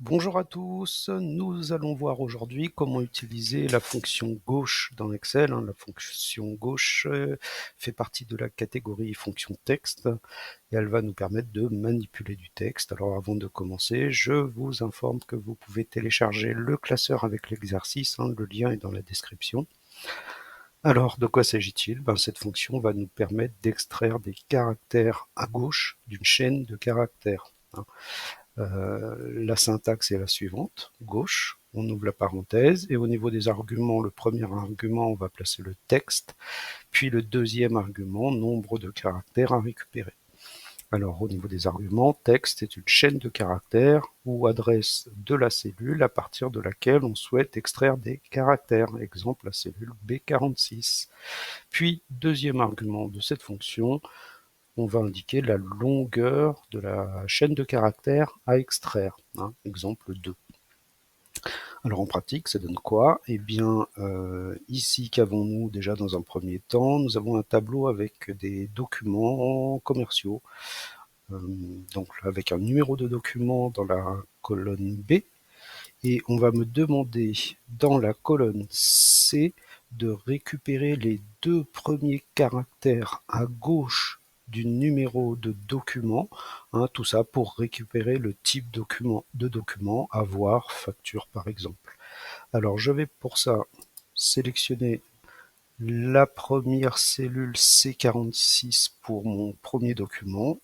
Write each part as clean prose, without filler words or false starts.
Bonjour à tous, nous allons voir aujourd'hui comment utiliser la fonction gauche dans Excel. La fonction gauche fait partie de la catégorie fonction texte et elle va nous permettre de manipuler du texte. Alors avant de commencer, je vous informe que vous pouvez télécharger le classeur avec l'exercice, le lien est dans la description. Alors, de quoi s'agit-il? Cette fonction va nous permettre d'extraire des caractères à gauche d'une chaîne de caractères. La syntaxe est la suivante, gauche, on ouvre la parenthèse, et au niveau des arguments, le premier argument, on va placer le texte, puis le deuxième argument, nombre de caractères à récupérer. Alors, au niveau des arguments, texte est une chaîne de caractères ou adresse de la cellule à partir de laquelle on souhaite extraire des caractères. Exemple, la cellule B46. Puis, deuxième argument de cette fonction, on va indiquer la longueur de la chaîne de caractères à extraire. Exemple 2. Alors en pratique, ça donne quoi? Eh bien, ici, qu'avons-nous déjà dans un premier temps? Nous avons un tableau avec des documents commerciaux. Donc avec un numéro de document dans la colonne B. Et on va me demander dans la colonne C de récupérer les deux premiers caractères à gauche du numéro de document, tout ça pour récupérer le type de document, avoir, facture par exemple. Alors je vais pour ça sélectionner la première cellule C46 pour mon premier document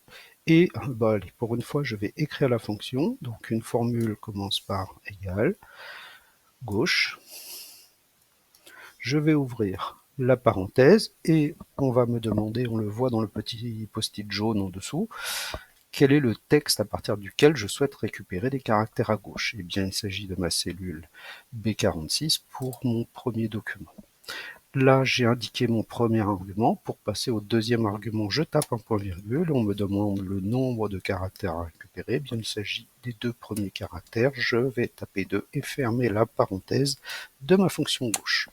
et allez, pour une fois je vais écrire la fonction, donc une formule commence par égal, gauche, je vais ouvrir la parenthèse et on va me demander, on le voit dans le petit post-it jaune en dessous, quel est le texte à partir duquel je souhaite récupérer des caractères à gauche. Eh bien, il s'agit de ma cellule B46 pour mon premier document. Là, j'ai indiqué mon premier argument. Pour passer au deuxième argument, je tape un point-virgule. On me demande le nombre de caractères à récupérer. Eh bien, il s'agit des deux premiers caractères. Je vais taper 2 et fermer la parenthèse de ma fonction gauche.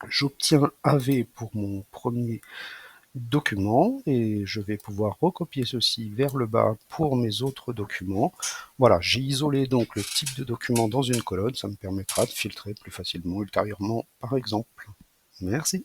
J'obtiens AV pour mon premier document et je vais pouvoir recopier ceci vers le bas pour mes autres documents. Voilà, j'ai isolé donc le type de document dans une colonne. Ça me permettra de filtrer plus facilement ultérieurement, par exemple. Merci.